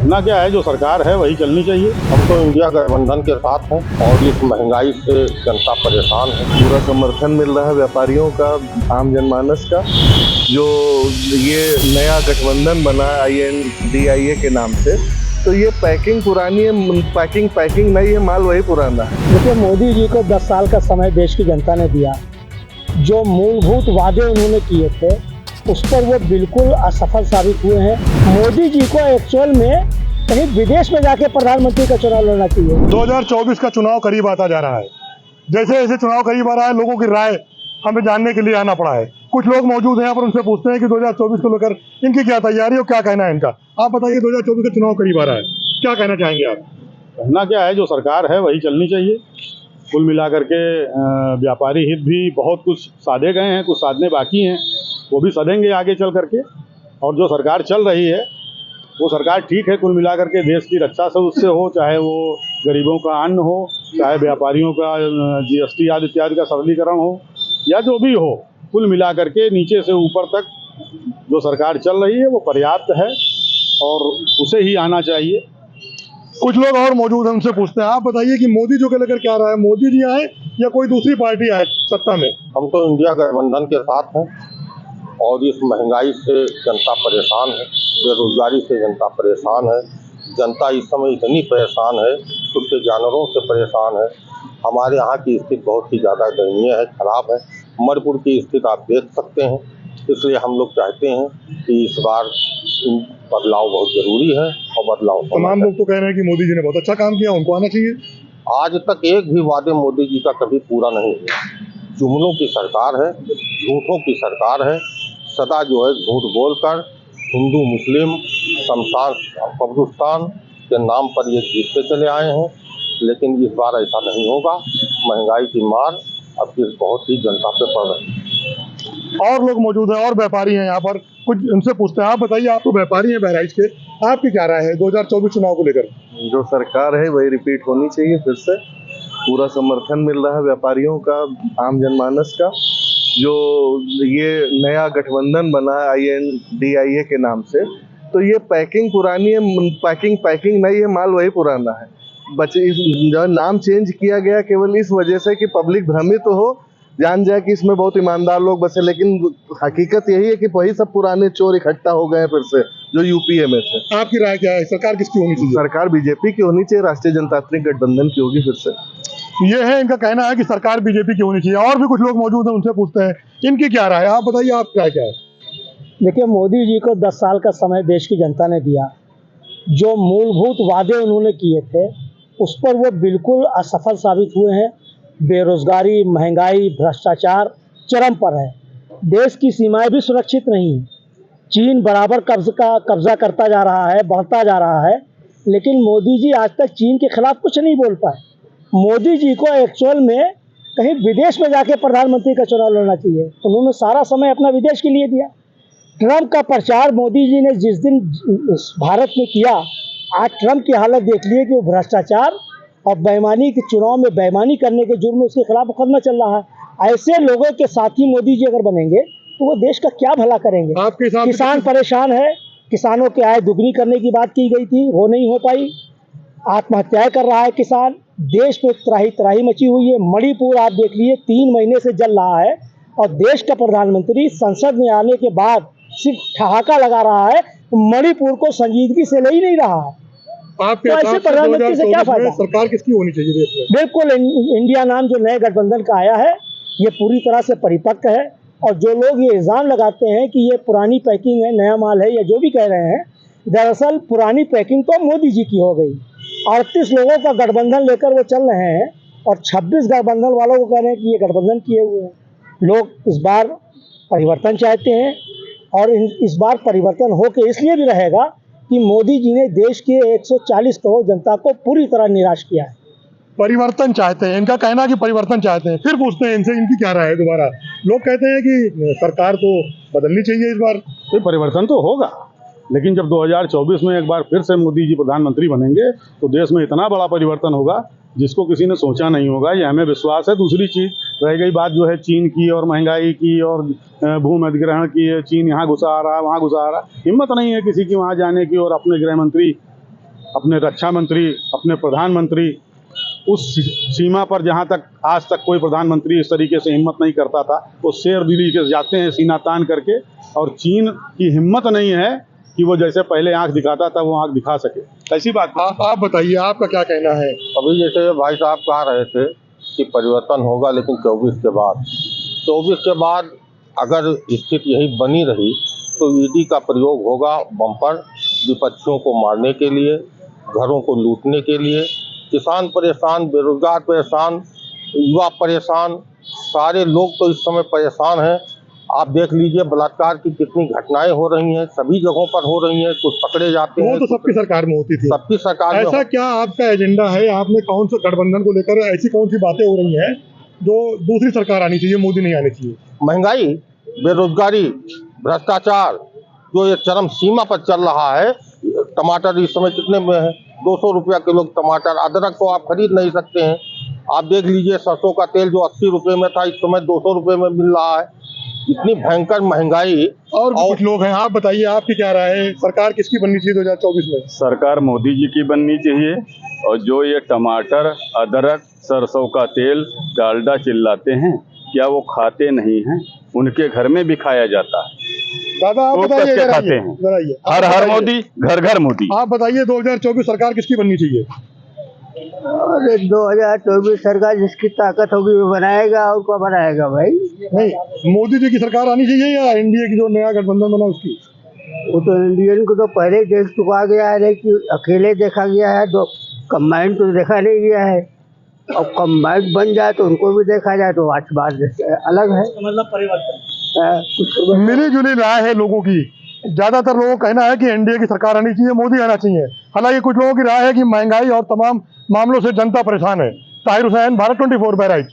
करना क्या है, जो सरकार है वही चलनी चाहिए। हम तो इंडिया गठबंधन के साथ हैं और इस महंगाई से जनता परेशान है। पूरा समर्थन मिल रहा है व्यापारियों का, आम जनमानस का। जो ये नया गठबंधन बना INDIA के नाम से, तो ये पैकिंग पुरानी है, पैकिंग नई है, माल वही पुराना है। देखिए, मोदी जी को 10 साल का समय देश की जनता ने दिया। जो मूलभूत वादे उन्होंने किए थे उस पर वो बिल्कुल असफल साबित हुए हैं। मोदी जी को एक्चुअल में कहीं विदेश में जाके प्रधानमंत्री का चुनाव लड़ना चाहिए। 2024 का चुनाव करीब आता जा रहा है। जैसे जैसे चुनाव करीब आ रहा है, लोगों की राय हमें जानने के लिए आना पड़ा है। कुछ लोग मौजूद हैं यहाँ पर, उनसे पूछते हैं कि 2024 को लेकर इनकी क्या तैयारी और क्या कहना है इनका। आप बताइए, 2024 का चुनाव करीब आ रहा है, क्या कहना चाहेंगे आप? कहना क्या है, जो सरकार है वही चलनी चाहिए। कुल मिलाकर के व्यापारी हित भी बहुत कुछ साधे गए हैं, कुछ साधने बाकी हैं, वो भी सधेंगे आगे चल करके। और जो सरकार चल रही है वो सरकार ठीक है। कुल मिलाकर के देश की रक्षा से उससे हो, चाहे वो गरीबों का अन्न हो, चाहे व्यापारियों का GST आदि इत्यादि का सरलीकरण हो, या जो भी हो, कुल मिलाकर के नीचे से ऊपर तक जो सरकार चल रही है वो पर्याप्त है और उसे ही आना चाहिए। कुछ लोग और मौजूद हैं, उनसे पूछते हैं। आप बताइए कि मोदी जी को लेकर क्या रहा है, मोदी जी आए या कोई दूसरी पार्टी आए सत्ता में? हम तो इंडिया गठबंधन के साथ हैं और इस महंगाई से जनता परेशान है, बेरोजगारी से जनता परेशान है। जनता इस समय इतनी परेशान है, कुत्ते जानवरों से परेशान है। हमारे यहाँ की स्थिति बहुत ही ज़्यादा दयनीय है, खराब है। मणिपुर की स्थिति आप देख सकते हैं। इसलिए हम लोग चाहते हैं कि इस बार बदलाव बहुत जरूरी है और बदलाव तमाम लोग तो कह रहे हैं कि मोदी जी ने बहुत अच्छा काम किया, उनको आना चाहिए। आज तक एक भी वादे मोदी जी का कभी पूरा नहीं हुआ। जुमलों की सरकार है, झूठों की सरकार है। सदा जो है झूठ बोलकर हिंदू मुस्लिम शमशान कब्रिस्तान के नाम पर ये जीतते चले आए हैं। लेकिन इस बार ऐसा नहीं होगा। महंगाई की मार अब फिर बहुत ही जनता पे पड़ रही है। और लोग मौजूद हैं और व्यापारी हैं यहाँ पर, कुछ उनसे पूछते हैं। आप बताइए, आप तो व्यापारी हैं बहराइच के, आपकी क्या राय है 2024 चुनाव को लेकर? जो सरकार है वही रिपीट होनी चाहिए फिर से। पूरा समर्थन मिल रहा है व्यापारियों का, आम जनमानस का। जो ये नया गठबंधन बना है INDIA के नाम से, तो ये पैकिंग पुरानी है, पैकिंग नई है, माल वही पुराना है। जो नाम चेंज किया गया केवल इस वजह से कि पब्लिक भ्रमित तो हो, जान जाए कि इसमें बहुत ईमानदार लोग बसे, लेकिन हकीकत यही है कि वही सब पुराने चोर इकट्ठा हो गए फिर से, जो UPA में थे। आपकी राय क्या है, सरकार किसकी होनी चाहिए? सरकार BJP की होनी चाहिए, राष्ट्रीय जनतांत्रिक गठबंधन की होगी फिर से। ये है इनका कहना है कि सरकार BJP की होनी चाहिए। और भी कुछ लोग मौजूद हैं, उनसे पूछते हैं इनकी क्या राय है। आप बताइए, आप क्या है? देखिए, मोदी जी को 10 साल का समय देश की जनता ने दिया। जो मूलभूत वादे उन्होंने किए थे उस पर वो बिल्कुल असफल साबित हुए हैं। बेरोजगारी, महंगाई, भ्रष्टाचार चरम पर है। देश की सीमाएं भी सुरक्षित नहीं हैं। चीन बराबर कब्जा करता जा रहा है, बढ़ता जा रहा है, लेकिन मोदी जी आज तक चीन के खिलाफ कुछ नहीं बोल पाए। मोदी जी को एक्चुअल में कहीं विदेश में जाके प्रधानमंत्री का चुनाव लड़ना चाहिए। उन्होंने सारा समय अपना विदेश के लिए दिया। ट्रंप का प्रचार मोदी जी ने जिस दिन भारत में किया, आज ट्रंप की हालत देख लिए कि वो भ्रष्टाचार और बेईमानी के चुनाव में बेईमानी करने के जुर्म में उसके खिलाफ मुकदमा चल रहा है। ऐसे लोगों के साथी मोदी जी अगर बनेंगे तो वो देश का क्या भला करेंगे? किसान परेशान है, किसानों की आय दुगनी करने की बात की गई थी, वो नहीं हो पाई। आत्महत्याएं कर रहा है किसान। देश में त्राही त्राही मची हुई है। मणिपुर आप देख लीजिए, 3 महीने से जल रहा है और देश का प्रधानमंत्री संसद में आने के बाद सिर्फ ठहाका लगा रहा है, मणिपुर को संजीदगी से ले ही नहीं रहा है। आपके तो ऐसे प्रधानमंत्री से क्या फायदा? सरकार किसकी होनी चाहिए देश में? बिल्कुल, इंडिया नाम जो नए गठबंधन का आया है ये पूरी तरह से परिपक्व है। और जो लोग ये इल्ज़ाम लगाते हैं कि ये पुरानी पैकिंग है, नया माल है, या जो भी कह रहे हैं, दरअसल पुरानी पैकिंग तो मोदी जी की हो गई। 38 लोगों का गठबंधन लेकर वो चल रहे हैं और 26 गठबंधन वालों को कह रहे हैं कि ये गठबंधन किए हुए हैं। लोग इस बार परिवर्तन चाहते हैं और इस बार परिवर्तन होकर इसलिए भी रहेगा कि मोदी जी ने देश के 140 करोड़ जनता को पूरी तरह निराश किया है। परिवर्तन चाहते हैं, इनका कहना कि परिवर्तन चाहते हैं। फिर पूछते हैं इनसे, इनकी क्या राय है? दोबारा लोग कहते हैं कि सरकार तो बदलनी चाहिए इस बार। तो परिवर्तन तो होगा, लेकिन जब 2024 में एक बार फिर से मोदी जी प्रधानमंत्री बनेंगे तो देश में इतना बड़ा परिवर्तन होगा जिसको किसी ने सोचा नहीं होगा। ये हमें विश्वास है। दूसरी चीज़ रह गई बात जो है चीन की और महंगाई की और भूमि अधिग्रहण की। चीन यहाँ घुसा आ रहा है, वहाँ घुसा आ रहा है। हिम्मत नहीं है किसी की वहाँ जाने की और अपने गृह मंत्री अपने रक्षा मंत्री, अपने प्रधानमंत्री, उस सीमा पर जहाँ तक आज तक कोई प्रधानमंत्री इस तरीके से हिम्मत नहीं करता था, वो शेर दिली के जाते हैं सीना तान करके, और चीन की हिम्मत नहीं है कि वो जैसे पहले आंख दिखाता था वो आंख दिखा सके। ऐसी बात आप बताइए, आपका क्या कहना है? अभी जैसे भाई साहब कह रहे थे कि परिवर्तन होगा, लेकिन 24 के बाद अगर स्थिति यही बनी रही तो ईडी का प्रयोग होगा बम्पर विपक्षियों को मारने के लिए, घरों को लूटने के लिए। किसान परेशान, बेरोजगार परेशान, युवा परेशान, सारे लोग तो इस समय परेशान हैं। आप देख लीजिए बलात्कार की कितनी घटनाएं हो रही हैं, सभी जगहों पर हो रही हैं, कुछ पकड़े जाते हैं। वो तो सबकी सरकार में होती थी। सबकी सरकार में ऐसा क्या आपका एजेंडा है? आपने कौन सा गठबंधन को लेकर ऐसी कौन सी बातें हो रही हैं जो दूसरी सरकार आनी चाहिए, मोदी नहीं आनी चाहिए? महंगाई, बेरोजगारी, भ्रष्टाचार जो ये चरम सीमा पर चल रहा है। टमाटर इस समय कितने में है? 200 रुपया किलो टमाटर। अदरक तो आप खरीद नहीं सकते हैं। आप देख लीजिए सरसों का तेल जो 80 रुपये में था, इस समय 200 रुपये में मिल रहा है। इतनी भयंकर महंगाई। और भी कुछ लोग हैं, आप बताइए आपकी क्या राय है? सरकार किसकी बननी चाहिए 2024 में? सरकार मोदी जी की बननी चाहिए। और जो ये टमाटर, अदरक, सरसों का तेल, डालडा चिल्लाते हैं, क्या वो खाते नहीं हैं? उनके घर में भी खाया जाता है। दादा आप वो बताइए, कैसे इधर खाते आइए, हैं? इधर आइए। हर हर मोदी, घर घर मोदी। आप बताइए 2024 सरकार किसकी बननी चाहिए? अरे 2024 सरकार जिसकी ताकत होगी वो बनाएगा, और क्या बनाएगा भाई? नहीं, मोदी जी की सरकार आनी चाहिए या एनडीए की जो नया गठबंधन बना उसकी? वो तो इंडियन को तो पहले ही देख चुका गया है कि अकेले देखा गया है, तो कंबाइंड तो देखा नहीं गया है। और कंबाइंड बन जाए तो उनको भी देखा जाए तो बात अलग है। मतलब परिवर्तन कुछ मिली जुली राय है लोगों की। ज्यादातर लोगों का कहना है कि एनडीए की सरकार आनी चाहिए, मोदी आना चाहिए। हालांकि कुछ लोगों की राय है कि महंगाई और तमाम मामलों से जनता परेशान है। ताहिर हुसैन, भारत 24 बहराइच।